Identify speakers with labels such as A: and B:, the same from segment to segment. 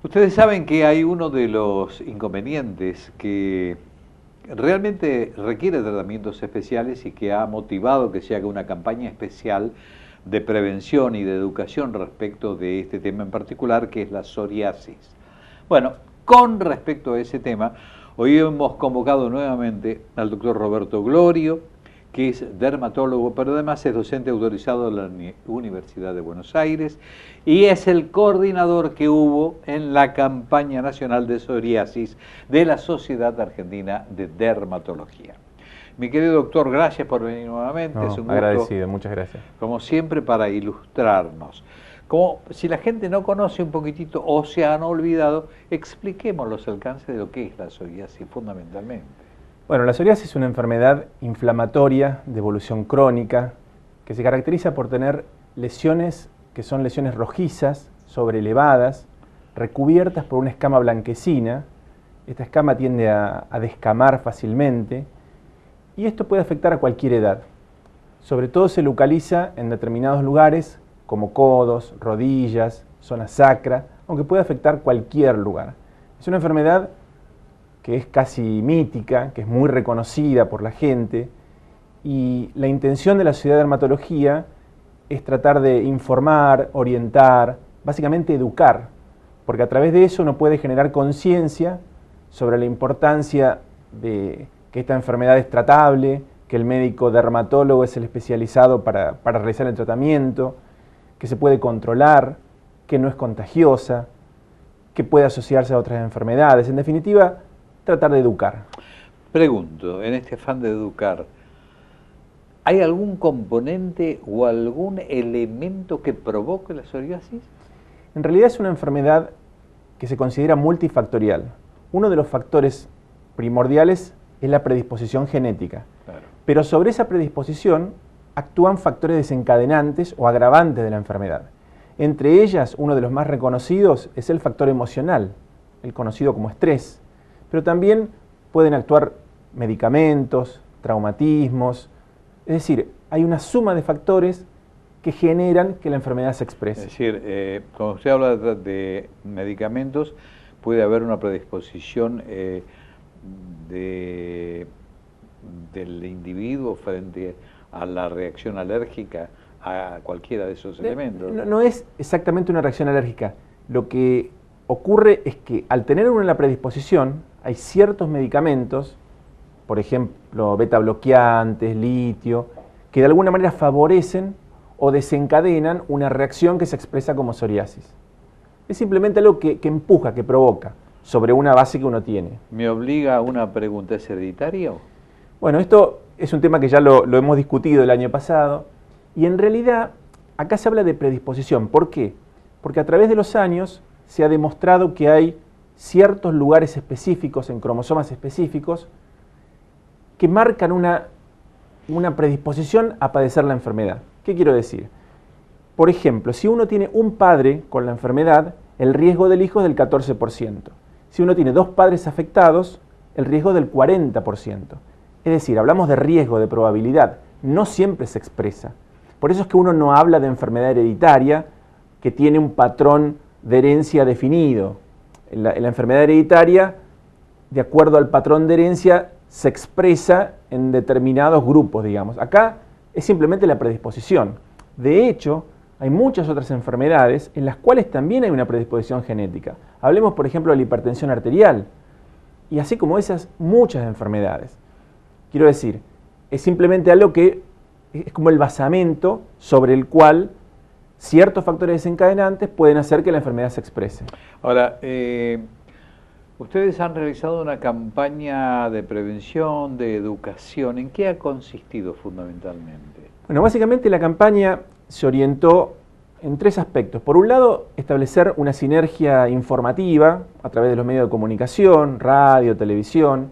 A: Ustedes saben que hay uno de los inconvenientes que realmente requiere tratamientos especiales y que ha motivado que se haga una campaña especial de prevención y de educación respecto de este tema en particular, que es la psoriasis. Bueno, con respecto a ese tema, hoy hemos convocado nuevamente al doctor Roberto Glorio, que es dermatólogo, pero además es docente autorizado de la Universidad de Buenos Aires y es el coordinador que hubo en la campaña nacional de psoriasis de la Sociedad Argentina de Dermatología. Mi querido doctor, gracias por venir nuevamente.
B: No,
A: es un
B: agradecido,
A: gusto,
B: muchas gracias.
A: como siempre, para ilustrarnos. Como si la gente no conoce un poquitito o se han olvidado, expliquemos los alcances de lo que es la psoriasis fundamentalmente.
B: Bueno, la psoriasis es una enfermedad inflamatoria de evolución crónica que se caracteriza por tener lesiones que son lesiones rojizas, sobrelevadas, recubiertas por una escama blanquecina. Esta escama tiende a descamar fácilmente y esto puede afectar a cualquier edad. Sobre todo se localiza en determinados lugares como codos, rodillas, zona sacra, aunque puede afectar cualquier lugar. Es una enfermedad que es casi mítica, que es muy reconocida por la gente, y la intención de la Sociedad de Dermatología es tratar de informar, orientar, básicamente educar, porque a través de eso uno puede generar conciencia sobre la importancia de que esta enfermedad es tratable, que el médico dermatólogo es el especializado para realizar el tratamiento, que se puede controlar, que no es contagiosa, que puede asociarse a otras enfermedades. En definitiva, tratar de educar.
A: Pregunto, en este afán de educar, ¿hay algún componente o algún elemento que provoque la psoriasis?
B: En realidad es una enfermedad que se considera multifactorial. Uno de los factores primordiales es la predisposición genética.
A: Claro.
B: Pero sobre esa predisposición actúan factores desencadenantes o agravantes de la enfermedad. Entre ellas, uno de los más reconocidos es el factor emocional, el conocido como estrés. Pero también pueden actuar medicamentos, traumatismos, es decir, hay una suma de factores que generan que la enfermedad se exprese.
A: Es decir, cuando usted habla de medicamentos, puede haber una predisposición del individuo frente a la reacción alérgica a cualquiera de esos elementos.
B: No es exactamente una reacción alérgica. Lo que ocurre es que al tener uno en la predisposición, hay ciertos medicamentos, por ejemplo, beta bloqueantes, litio, que de alguna manera favorecen o desencadenan una reacción que se expresa como psoriasis. Es simplemente algo que empuja, que provoca, sobre una base que uno tiene.
A: ¿Me obliga a una pregunta? ¿Es hereditario?
B: Bueno, esto es un tema que ya lo hemos discutido el año pasado, y en realidad acá se habla de predisposición. ¿Por qué? Porque a través de los años se ha demostrado que hay ciertos lugares específicos, en cromosomas específicos, que marcan una predisposición a padecer la enfermedad. ¿Qué quiero decir? Por ejemplo, si uno tiene un padre con la enfermedad, el riesgo del hijo es del 14%. Si uno tiene dos padres afectados, el riesgo es del 40%. Es decir, hablamos de riesgo, de probabilidad, no siempre se expresa. Por eso es que uno no habla de enfermedad hereditaria que tiene un patrón de herencia definido. La enfermedad hereditaria, de acuerdo al patrón de herencia, se expresa en determinados grupos, digamos. Acá es simplemente la predisposición. De hecho, hay muchas otras enfermedades en las cuales también hay una predisposición genética. Hablemos, por ejemplo, de la hipertensión arterial, y así como esas, muchas enfermedades. Quiero decir, es simplemente algo que es como el basamento sobre el cual ciertos factores desencadenantes pueden hacer que la enfermedad se exprese.
A: Ahora, ustedes han realizado una campaña de prevención, de educación. ¿En qué ha consistido fundamentalmente?
B: Bueno, básicamente la campaña se orientó en tres aspectos. Por un lado, establecer una sinergia informativa a través de los medios de comunicación, radio, televisión.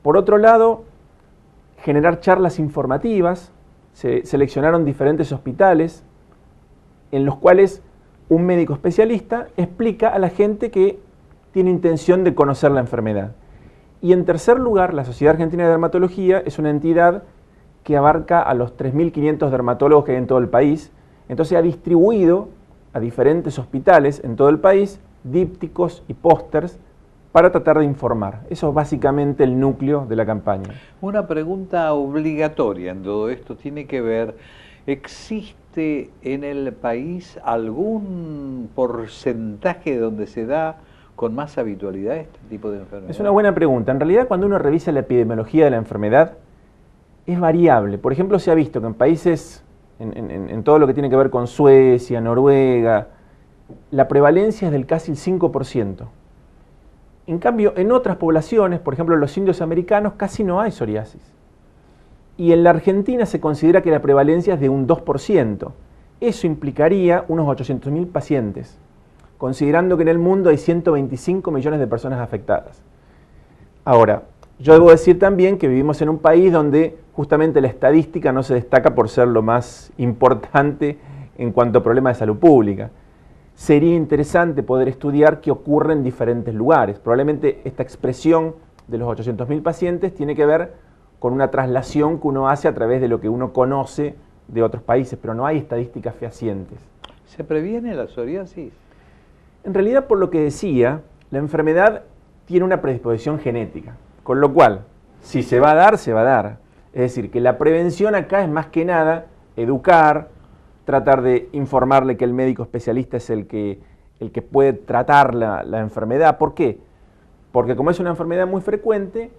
B: Por otro lado, generar charlas informativas. Se seleccionaron diferentes hospitales en los cuales un médico especialista explica a la gente que tiene intención de conocer la enfermedad. Y en tercer lugar, la Sociedad Argentina de Dermatología es una entidad que abarca a los 3.500 dermatólogos que hay en todo el país. Entonces ha distribuido a diferentes hospitales en todo el país dípticos y pósters para tratar de informar. Eso es básicamente el núcleo de la campaña.
A: Una pregunta obligatoria en todo esto tiene que ver, ¿existe en el país algún porcentaje donde se da con más habitualidad este tipo de enfermedad?
B: Es una buena pregunta. En realidad, cuando uno revisa la epidemiología de la enfermedad, es variable. Por ejemplo, se ha visto que en países, en todo lo que tiene que ver con Suecia, Noruega, la prevalencia es del casi el 5%. En cambio, en otras poblaciones, por ejemplo, los indios americanos, casi no hay psoriasis. Y en la Argentina se considera que la prevalencia es de un 2%. Eso implicaría unos 800.000 pacientes, considerando que en el mundo hay 125 millones de personas afectadas. Ahora, yo debo decir también que vivimos en un país donde justamente la estadística no se destaca por ser lo más importante en cuanto a problemas de salud pública. Sería interesante poder estudiar qué ocurre en diferentes lugares. Probablemente esta expresión de los 800.000 pacientes tiene que ver con una traslación que uno hace a través de lo que uno conoce de otros países, pero no hay estadísticas fehacientes.
A: ¿Se previene la psoriasis?
B: En realidad, por lo que decía, la enfermedad tiene una predisposición genética, con lo cual, si se va a dar, se va a dar. Es decir, que la prevención acá es más que nada educar, tratar de informarle que el médico especialista es el que puede tratar la enfermedad. ¿Por qué? Porque como es una enfermedad muy frecuente,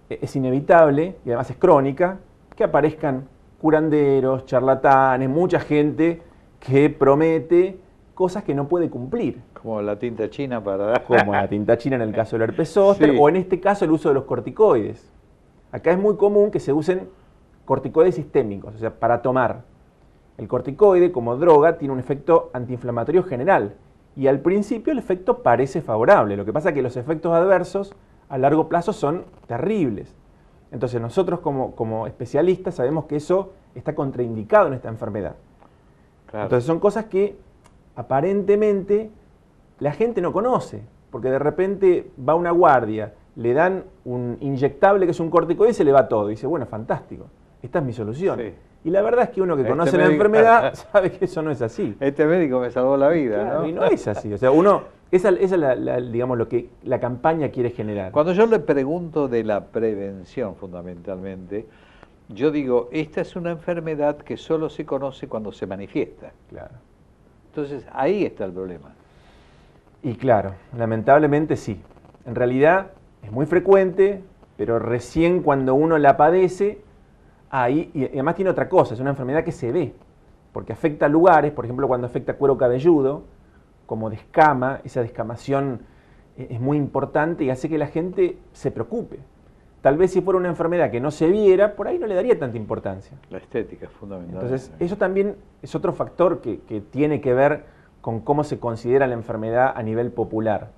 B: es inevitable, y además es crónica, que aparezcan curanderos, charlatanes, mucha gente que promete cosas que no puede cumplir.
A: Como la tinta china para...
B: Como la tinta china en el caso del herpes zóster, sí. O en este caso el uso de los corticoides. Acá es muy común que se usen corticoides sistémicos, o sea, para tomar. El corticoide, como droga, tiene un efecto antiinflamatorio general y al principio el efecto parece favorable. Lo que pasa es que los efectos adversos a largo plazo son terribles. Entonces nosotros como especialistas sabemos que eso está contraindicado en esta enfermedad. Claro. Entonces son cosas que aparentemente la gente no conoce, porque de repente va a una guardia, le dan un inyectable que es un corticoide y se le va todo. Y dice, bueno, fantástico, esta es mi solución. Sí. Y la verdad es que uno que conoce la enfermedad sabe que eso no es así.
A: Este médico me salvó la vida,
B: claro,
A: ¿no?
B: Y no es así. O sea, esa es digamos, lo que la campaña quiere generar.
A: Cuando yo le pregunto de la prevención, fundamentalmente, yo digo, esta es una enfermedad que solo se conoce cuando se manifiesta.
B: Claro.
A: Entonces, ahí está el problema.
B: Y claro, lamentablemente sí. En realidad es muy frecuente, pero recién cuando uno la padece, ahí, y además tiene otra cosa, es una enfermedad que se ve, porque afecta a lugares, por ejemplo, cuando afecta cuero cabelludo, como descama, esa descamación es muy importante y hace que la gente se preocupe. Tal vez si fuera una enfermedad que no se viera, por ahí no le daría tanta importancia.
A: La estética es fundamental.
B: Entonces, eso también es otro factor que tiene que ver con cómo se considera la enfermedad a nivel popular.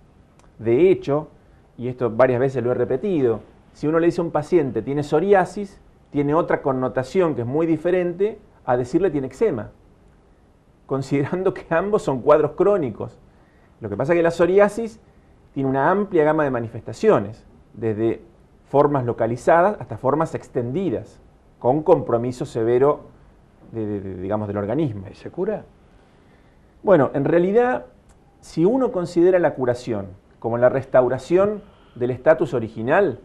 B: De hecho, y esto varias veces lo he repetido, si uno le dice a un paciente tiene psoriasis, tiene otra connotación que es muy diferente a decirle tiene eczema, considerando que ambos son cuadros crónicos. Lo que pasa es que la psoriasis tiene una amplia gama de manifestaciones, desde formas localizadas hasta formas extendidas, con compromiso severo digamos, del organismo.
A: ¿Y se cura?
B: Bueno, en realidad, si uno considera la curación como la restauración del estatus original,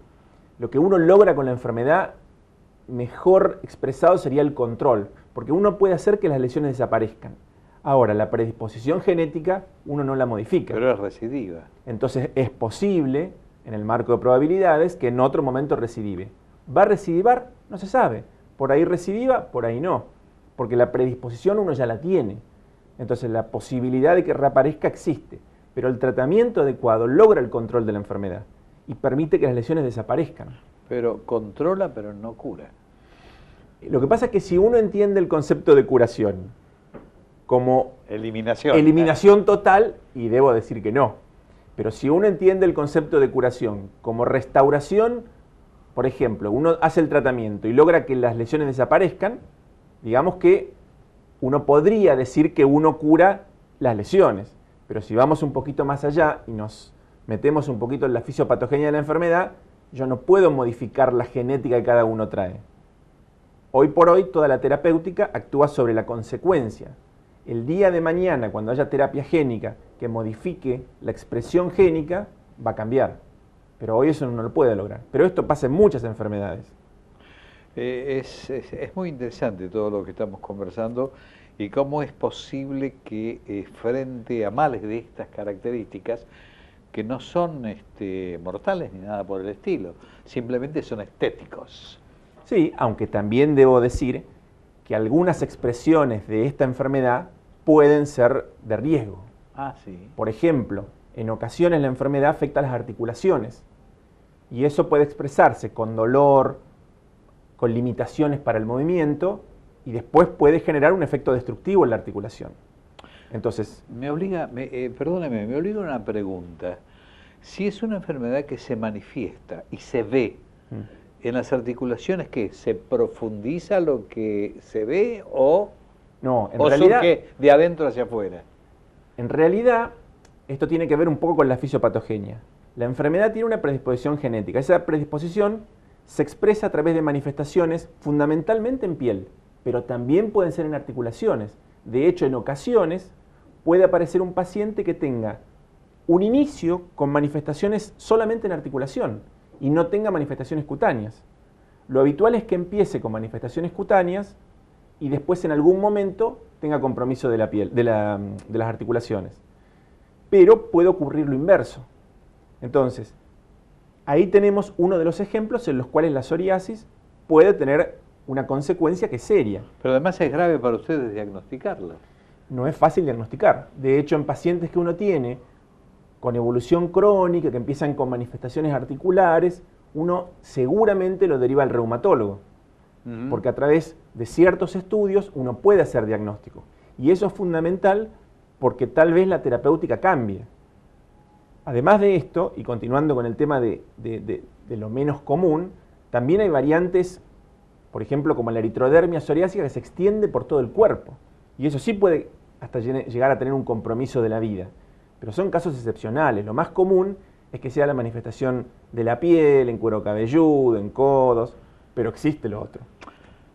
B: lo que uno logra con la enfermedad mejor expresado sería el control, porque uno puede hacer que las lesiones desaparezcan. Ahora, la predisposición genética uno no la modifica.
A: Pero es recidiva.
B: Entonces es posible, en el marco de probabilidades, que en otro momento recidive. ¿Va a recidivar? No se sabe. Por ahí recidiva, por ahí no. Porque la predisposición uno ya la tiene. Entonces la posibilidad de que reaparezca existe. Pero el tratamiento adecuado logra el control de la enfermedad y permite que las lesiones desaparezcan.
A: Pero controla, pero no cura.
B: Lo que pasa es que si uno entiende el concepto de curación como eliminación total, y debo decir que no, pero si uno entiende el concepto de curación como restauración, por ejemplo, uno hace el tratamiento y logra que las lesiones desaparezcan, digamos que uno podría decir que uno cura las lesiones, pero si vamos un poquito más allá y nos metemos un poquito en la fisiopatogenia de la enfermedad, yo no puedo modificar la genética que cada uno trae. Hoy por hoy toda la terapéutica actúa sobre la consecuencia. el día de mañana, cuando haya terapia génica que modifique la expresión génica, va a cambiar. Pero hoy eso no lo puede lograr. Pero esto pasa en muchas enfermedades.
A: Es muy interesante todo lo que estamos conversando y cómo es posible que frente a males de estas características, que no son mortales ni nada por el estilo, simplemente son estéticos.
B: Sí, aunque también debo decir que algunas expresiones de esta enfermedad pueden ser de riesgo.
A: Ah, sí.
B: Por ejemplo, en ocasiones la enfermedad afecta a las articulaciones y eso puede expresarse con dolor, con limitaciones para el movimiento y después puede generar un efecto destructivo en la articulación. Entonces,
A: perdóneme, me obliga una pregunta. Si es una enfermedad que se manifiesta y se ve en las articulaciones, ¿qué? ¿Se profundiza lo que se ve o surge de adentro hacia afuera?
B: En realidad, esto tiene que ver un poco con la fisiopatogenia. La enfermedad tiene una predisposición genética. Esa predisposición se expresa a través de manifestaciones fundamentalmente en piel, pero también pueden ser en articulaciones. De hecho, en ocasiones puede aparecer un paciente que tenga un inicio con manifestaciones solamente en articulación y no tenga manifestaciones cutáneas. Lo habitual es que empiece con manifestaciones cutáneas y después en algún momento tenga compromiso de la piel, de las articulaciones. Pero puede ocurrir lo inverso. Entonces, ahí tenemos uno de los ejemplos en los cuales la psoriasis puede tener una consecuencia que es seria.
A: Pero además es grave para ustedes diagnosticarla.
B: No es fácil diagnosticar. De hecho, en pacientes que uno tiene con evolución crónica, que empiezan con manifestaciones articulares, uno seguramente lo deriva al reumatólogo. Porque a través de ciertos estudios uno puede hacer diagnóstico. Y eso es fundamental porque tal vez la terapéutica cambie. Además de esto, y continuando con el tema de lo menos común, también hay variantes, por ejemplo, como la eritrodermia psoriásica, que se extiende por todo el cuerpo. Y eso sí puede hasta llegar a tener un compromiso de la vida. Pero son casos excepcionales. Lo más común es que sea la manifestación de la piel, en cuero cabelludo, en codos, pero existe lo otro.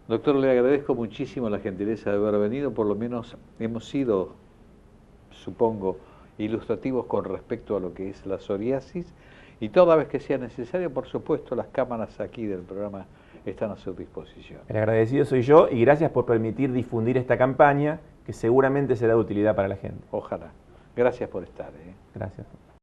A: Doctor, le agradezco muchísimo la gentileza de haber venido. Por lo menos hemos sido, supongo, ilustrativos con respecto a lo que es la psoriasis, y toda vez que sea necesario, por supuesto, las cámaras aquí del programa están a su disposición.
B: El agradecido soy yo y gracias por permitir difundir esta campaña que seguramente será de utilidad para la gente.
A: Ojalá. Gracias por estar.
B: Gracias.